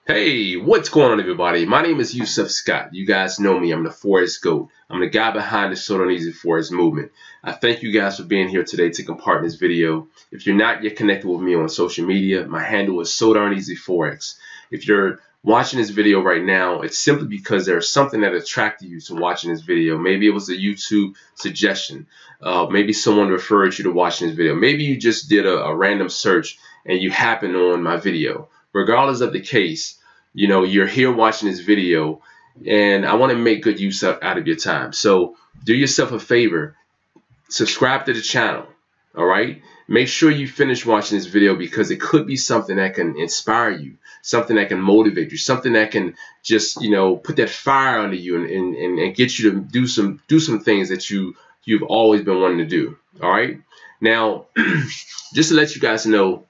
Hey, what's going on, everybody? My name is Yusef Scott. You guys know me. I'm the Forex GOAT. I'm the guy behind the sodarneasyforex movement. I thank you guys for being here today to part in this video. If you're not yet connected with me on social media, my handle is sodarneasyforex. If you're watching this video right now, it's simply because there's something that attracted you to watching this video. Maybe it was a YouTube suggestion. Maybe someone referred you to watching this video. Maybe you just did a random search and you happened on my video. Regardless of the case, you're here watching this video and I want to make good use out of your time. So do yourself a favor, subscribe to the channel. All right, make sure you finish watching this video because it could be something that can inspire you, something that can motivate you, something that can just put that fire under you and get you to do some things that you've always been wanting to do. All right, now just to let you guys know,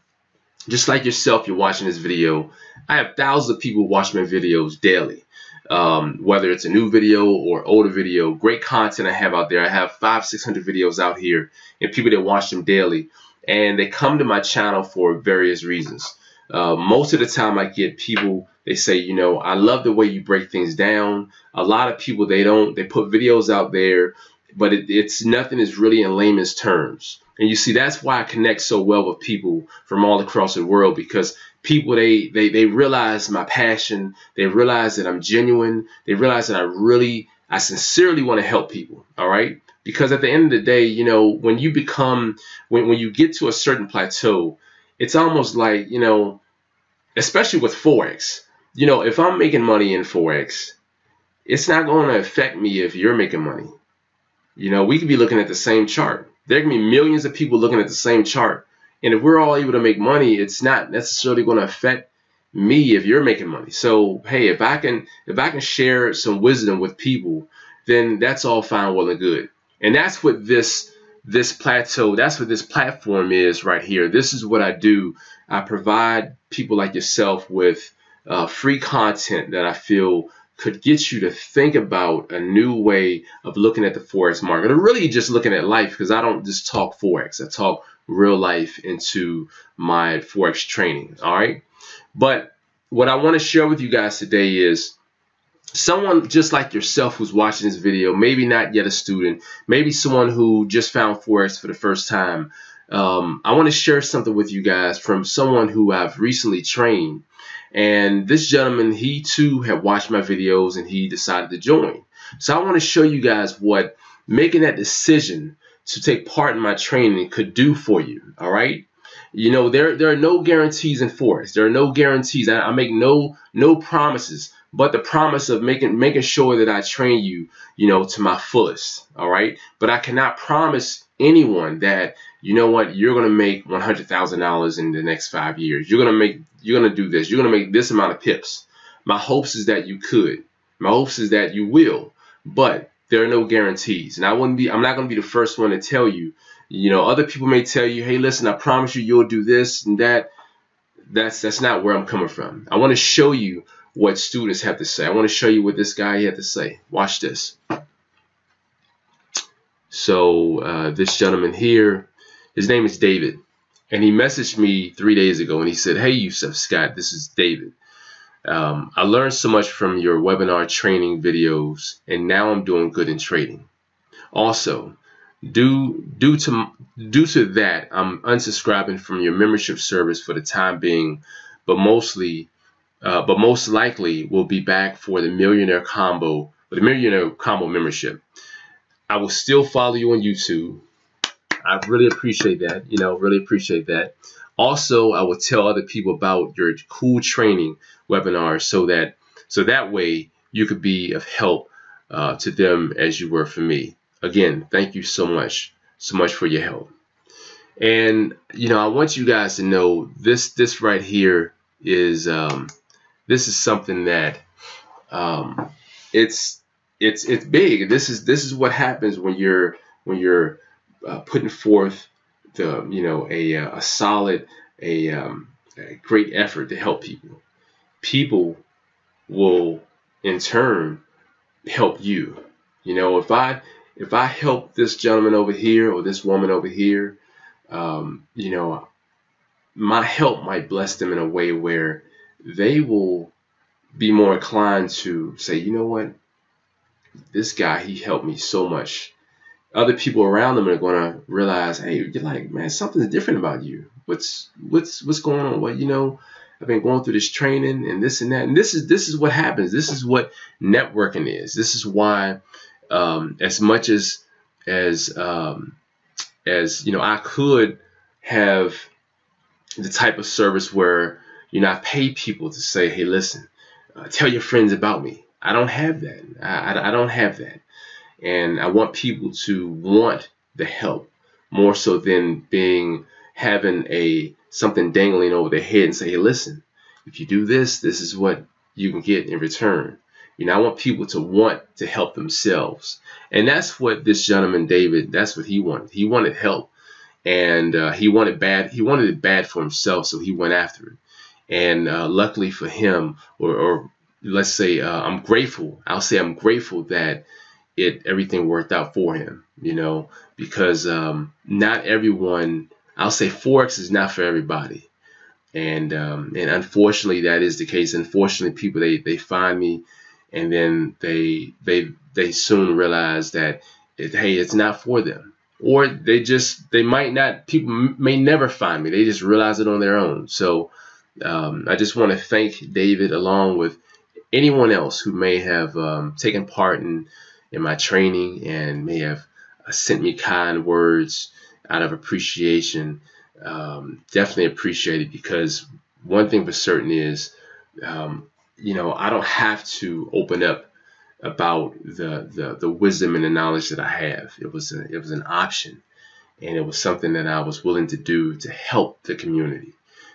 just like yourself, you're watching this video, I have thousands of people watching my videos daily. Whether it's a new video or older video, great content I have out there. I have 500-600 videos out here and people that watch them daily, and they come to my channel for various reasons. Most of the time I get people, they say, I love the way you break things down. A lot of people, they put videos out there, but it's nothing is really in layman's terms. And you see, that's why I connect so well with people from all across the world, because people, they realize my passion. They realize that I'm genuine. They realize that I sincerely want to help people. All right. Because at the end of the day, when you become, when you get to a certain plateau, it's almost like, especially with Forex, if I'm making money in Forex, it's not going to affect me if you're making money. We could be looking at the same chart. There can be millions of people looking at the same chart. And if we're all able to make money, it's not necessarily going to affect me if you're making money. So, hey, if I can share some wisdom with people, then that's all fine, well and good. And that's what this plateau, that's what this platform is right here. This is what I do. I provide people like yourself with free content that I feel could get you to think about a new way of looking at the Forex market, or really just looking at life, because I don't just talk Forex. I talk real life into my Forex training. All right. But what I want to share with you guys today is someone just like yourself who's watching this video, maybe not yet a student, maybe someone who just found Forex for the first time. I want to share something with you guys from someone who I've recently trained. And this gentleman, he too had watched my videos and he decided to join. So I want to show you guys what making that decision to take part in my training could do for you. All right. There are no guarantees in Forex. There are no guarantees. I make no promises, but the promise of making sure that I train you, to my fullest. All right. But I cannot promise anyone that, you're going to make $100,000 in the next 5 years. You're going to do this. You're going to make this amount of pips. My hopes is that you could. My hopes is that you will. But there are no guarantees. And I'm not going to be the first one to tell you. Other people may tell you, hey, listen, I promise you you'll do this and that. That's not where I'm coming from. I want to show you what students have to say. I want to show you what this guy had to say. Watch this. So this gentleman here, his name is David, and he messaged me 3 days ago and he said, hey, Yusef Scott, this is David. I learned so much from your webinar training videos, and now I'm doing good in trading. Also, due to that, I'm unsubscribing from your membership service for the time being, but most likely will be back for the Millionaire Combo membership. I will still follow you on YouTube. I really appreciate that. Really appreciate that. Also, I will tell other people about your cool training webinars so that way you could be of help to them as you were for me. Again, thank you so much for your help. And I want you guys to know this right here is this is something that it's big. This is what happens when you're putting forth a solid, a great effort to help people. People will in turn help you. If I help this gentleman over here or this woman over here, my help might bless them in a way where they will be more inclined to say, you know what, this guy, he helped me so much. Other people around them are going to realize, hey, you're like, man, something's different about you. What's going on? Well, you know, I've been going through this training and this and that, and this is what happens. This is what networking is. This is why, as much as you know, I could have the type of service where, you know, I pay people to say, hey, listen, tell your friends about me. I don't have that. I don't have that. And I want people to want the help more so than having something dangling over their head and say, hey, listen, if you do this, this is what you can get in return. You know, I want people to want to help themselves. And that's what this gentleman, David, that's what he wanted. He wanted help. And he wanted it bad for himself, so he went after it. And luckily for him, or let's say I'm grateful. I'll say I'm grateful that everything worked out for him, you know, because not everyone, I'll say Forex is not for everybody. And unfortunately that is the case. Unfortunately, people they find me and then they soon realize that hey, it's not for them. Or they might not, people may never find me. They just realize it on their own. So I just want to thank David, along with anyone else who may have taken part in my training and may have sent me kind words out of appreciation. Definitely appreciate it, because one thing for certain is, you know, I don't have to open up about the wisdom and the knowledge that I have. It was an option, and it was something that I was willing to do to help the community.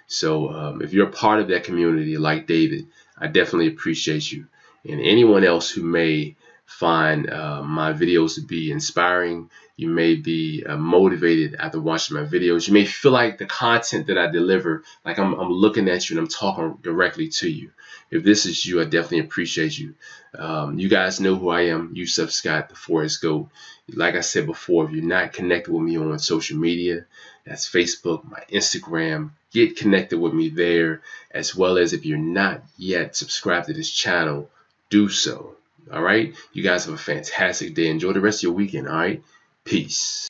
So if you're a part of that community like David, I definitely appreciate you. And anyone else who may find my videos to be inspiring, you may be motivated after watching my videos. You may feel like the content that I deliver, like I'm looking at you and I'm talking directly to you. If this is you, I definitely appreciate you. You guys know who I am, Yusef Scott, the Forex GOAT. Like I said before, if you're not connected with me on social media, that's Facebook, my Instagram, get connected with me there, as well as if you're not yet subscribed to this channel, do so. All right. You guys have a fantastic day. Enjoy the rest of your weekend. All right. Peace.